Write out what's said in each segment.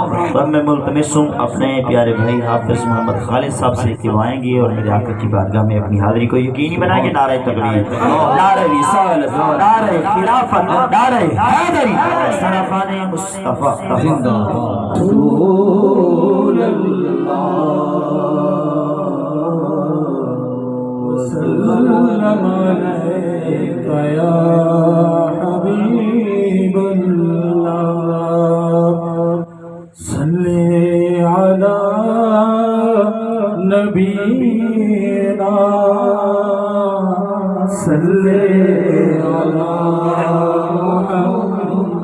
اب میں ملتمس ہوں اپنے پیارے بھائی حافظ محمد خالد صاحب سے کہ وہ آئیں گے اور میرے آقا کی بارگاہ میں اپنی حاضری کو یقینی بنائیں گے. نعرہ تکبیر، نعرہ رسالت، نعرہ خلافت، نعرہ حیدری، سرفان مصطفیٰ زندہ رسول اللہ وسلم علیک یا حبیب اللہ صلی علی نبینا صلی علی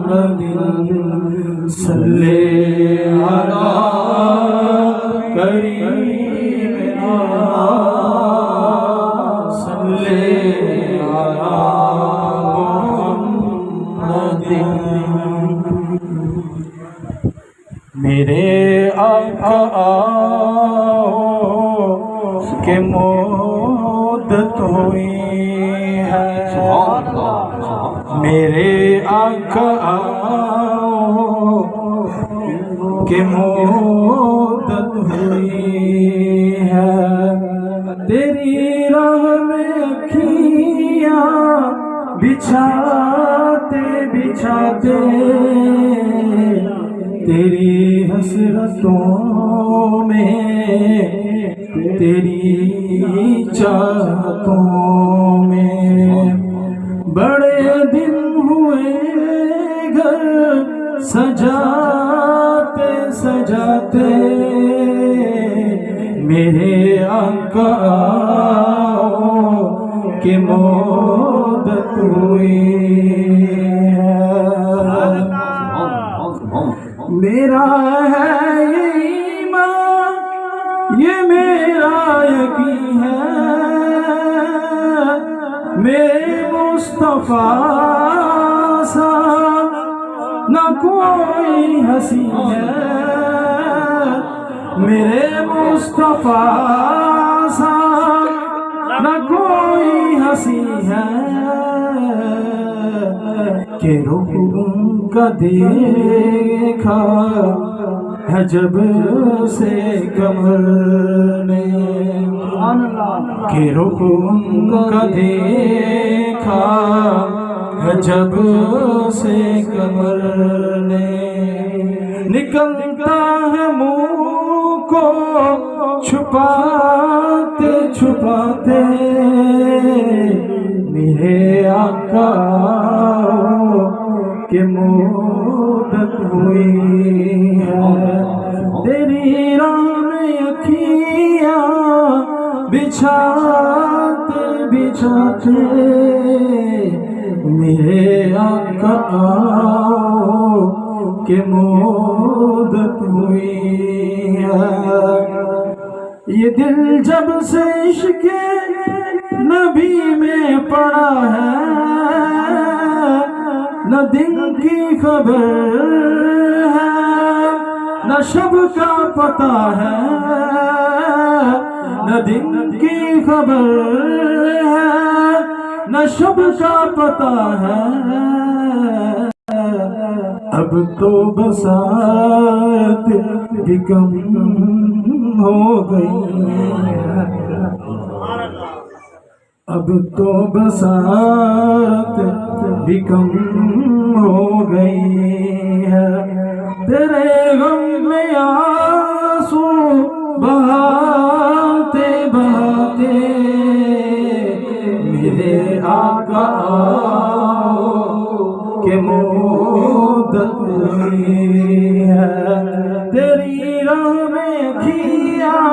محمد صلی علی کریمنا صلی علی محمد. میرے آقا کہ مدت ہوئی ہے، میرے آقا کہ مدت ہوئی ہے، تیری راہ میں اکھیاں بچھاتے بچھاتے تیری حسرتوں میں تیری چاہتوں میں بڑے دن ہوئے گھر سجاتے سجاتے میرے آقا کی مدت ہوئی ہے. میرا ہے یہ ایمان، یہ میرا یقین ہے، میرے مصطفیٰ سا نہ کوئی ہنسی ہے، میرے مصطفیٰ سا نہ کوئی ہنسی ہے، کہ رخ ان کا دیکھا ہے جب سے قمر نے، کہ رخ ان کا دیکھا ہے جب سے قمر نے، نکلتا ہے منہ کو چھپاتے چھپاتے میرے آقا کہ مدت ہوئی ہے، تیری راہ میں اکھیاں بچھاتے بچھاتے میرے آقا کہ مدت ہوئی ہے. یہ دل جب سے عشق نبی میں پڑا ہے، نہ دن کی خبر ہے نہ شب کا پتہ ہے، نہ دن کی خبر ہے نہ شب کا پتہ ہے، اب تو بساط بھی کم ہو گئی ہے، اب تو بساط بھی کم ہو گئی ہے، تیرے غم میں آنسو بہاتے بہاتے میرے آقا کہ مدت ہوئی ہے، تیری راہ میں کھیاں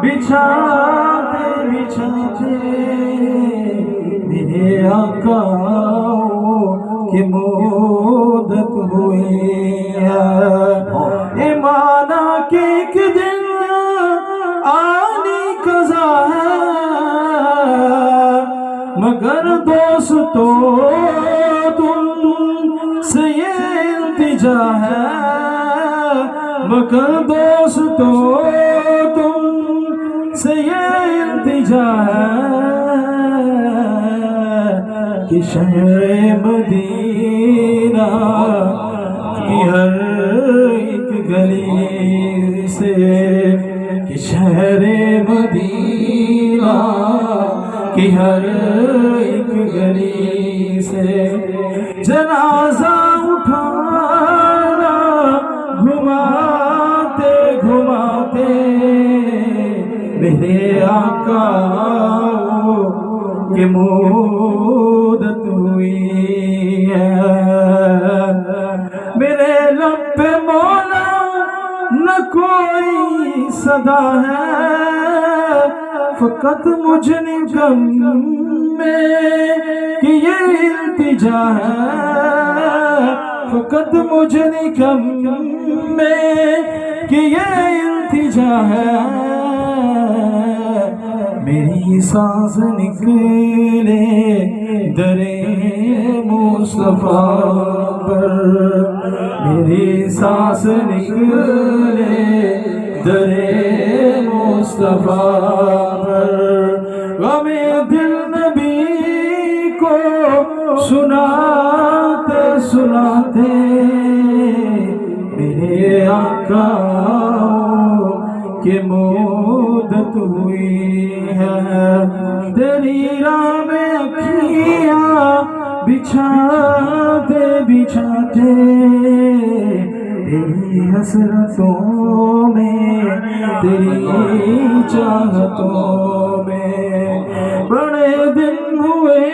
بچھاتے بچھاتے میرے آقا کی مدت ہوئی ہے. ایمانہ کے ایک دن آنی قضا ہے، مگر دوستو تم سے یہ التجا ہے، مگر دوستو تم سے یہ التجا ہے کہ شہر مدینہ کی ہر ایک گلی گلی سے کہ شہر مدینہ کی ہر ایک گلی سے جنازہ اٹھانا گھماتے گھماتے میرے آقا کی مدت ہوئی ہے میرے لب پہ مولا نہ کوئی صدا ہے فقط مجھ نگم میں کہ یہ التجا ہے فقط مجھ نگم میں کہ یہ التجا ہے میری سانس نکلے در مصطفیٰ پر میری سانس نکلے در مصطفیٰ پر غم دل نبی کو سناتے سناتے میرے آقا کی مدت ہوئی ہے تیری راہ میں اکھیاں بچھاتے بچھاتے تیری حسرتوں میں تیری چاہتوں میں بڑے دن ہوئے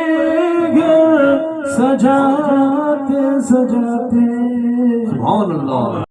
گھر سجاتے سجاتے سبحان اللہ